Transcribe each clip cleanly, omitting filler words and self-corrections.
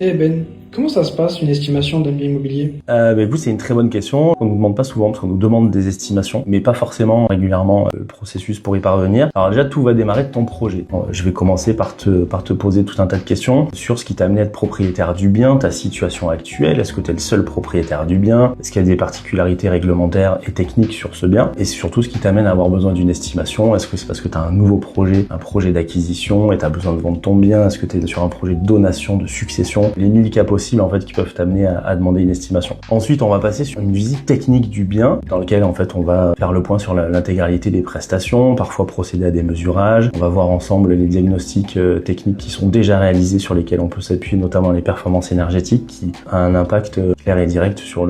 Eh Ben, comment ça se passe une estimation d'un bien immobilier? Écoute, c'est une très bonne question. On nous demande pas souvent parce qu'on nous demande des estimations, mais pas forcément régulièrement le processus pour y parvenir. Alors déjà, tout va démarrer de ton projet. Bon, je vais commencer par te poser tout un tas de questions sur ce qui t'a amené à être propriétaire du bien, ta situation actuelle. Est-ce que tu es le seul propriétaire du bien? Est-ce qu'il y a des particularités réglementaires et techniques sur ce bien? Et surtout, ce qui t'amène à avoir besoin d'une estimation. Est-ce que c'est parce que tu as un nouveau projet, un projet d'acquisition et tu as besoin de vendre ton bien? Est-ce que tu es sur un projet de donation, de succession? Les 1000 cas possibles en fait qui peuvent t'amener à demander une estimation. Ensuite, on va passer sur une visite technique du bien dans lequel en fait on va faire le point sur l'intégralité des prestations, parfois procéder à des mesurages. On va voir ensemble les diagnostics techniques qui sont déjà réalisés sur lesquels on peut s'appuyer, notamment les performances énergétiques qui a un impact clair et direct sur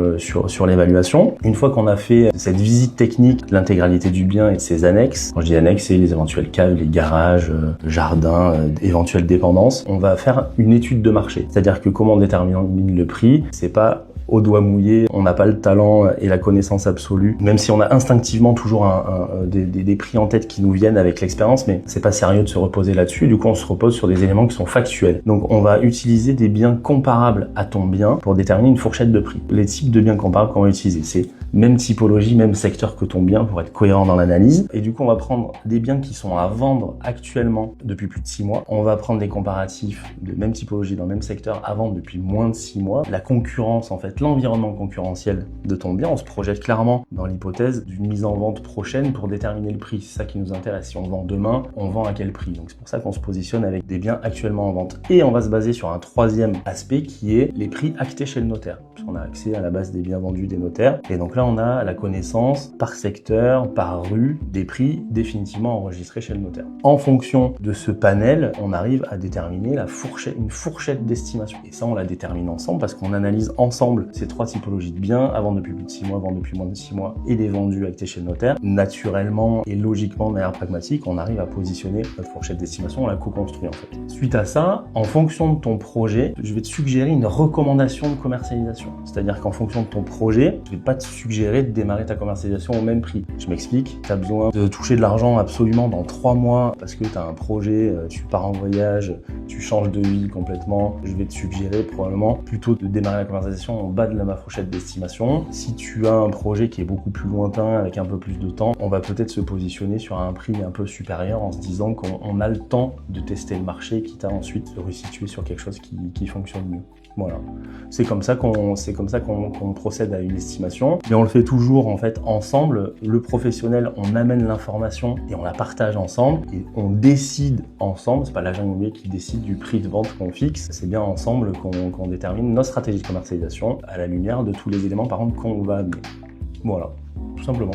l'évaluation. Une fois qu'on a fait cette visite technique, l'intégralité du bien et de ses annexes, quand je dis annexes, c'est les éventuelles caves, les garages, jardins, éventuelles dépendances, on va faire une étude de marché. C'est-à-dire que comment on détermine le prix, c'est pas au doigt mouillé, on n'a pas le talent et la connaissance absolue, même si on a instinctivement toujours des prix en tête qui nous viennent avec l'expérience, mais c'est pas sérieux de se reposer là-dessus. Du coup, on se repose sur des éléments qui sont factuels. Donc, on va utiliser des biens comparables à ton bien pour déterminer une fourchette de prix. Les types de biens comparables qu'on va utiliser, c'est même typologie, même secteur que ton bien pour être cohérent dans l'analyse. Et du coup, on va prendre des biens qui sont à vendre actuellement depuis plus de 6 mois. On va prendre des comparatifs de même typologie dans le même secteur à vendre depuis moins de 6 mois. La concurrence, en fait, l'environnement concurrentiel de ton bien. On se projette clairement dans l'hypothèse d'une mise en vente prochaine pour déterminer le prix. C'est ça qui nous intéresse. Si on vend demain, on vend à quel prix? Donc c'est pour ça qu'on se positionne avec des biens actuellement en vente. Et on va se baser sur un troisième aspect qui est les prix actés chez le notaire. Puisqu'on a accès à la base des biens vendus des notaires. Et donc là, on a la connaissance par secteur, par rue, des prix définitivement enregistrés chez le notaire. En fonction de ce panel, on arrive à déterminer une fourchette d'estimation. Et ça, on la détermine ensemble parce qu'on analyse ensemble ces 3 typologies de biens, à vendre depuis plus de 6 mois, vendre depuis moins de 6 mois, et les vendus actés chez le notaire. Naturellement et logiquement, de manière pragmatique, on arrive à positionner notre fourchette d'estimation, on la co-construit en fait. Suite à ça, en fonction de ton projet, je vais te suggérer une recommandation de commercialisation. C'est-à-dire qu'en fonction de ton projet, je vais pas te suggérer de démarrer ta commercialisation au même prix. Je m'explique, tu as besoin de toucher de l'argent absolument dans 3 mois parce que tu as un projet, tu pars en voyage, tu changes de vie complètement. Je vais te suggérer probablement plutôt de démarrer la commercialisation en bas de ma fourchette d'estimation. Si tu as un projet qui est beaucoup plus lointain avec un peu plus de temps, on va peut-être se positionner sur un prix un peu supérieur en se disant qu'on a le temps de tester le marché, quitte à ensuite se resituer sur quelque chose qui fonctionne mieux. Voilà, c'est comme ça qu'on procède à une estimation, mais on le fait toujours en fait ensemble. Le professionnel, on amène l'information et on la partage ensemble et on décide ensemble. C'est pas l'agent immobilier qui décide du prix de vente qu'on fixe, c'est bien ensemble qu'on détermine notre stratégie de commercialisation à la lumière de tous les éléments par contre qu'on va amener. Voilà, tout simplement.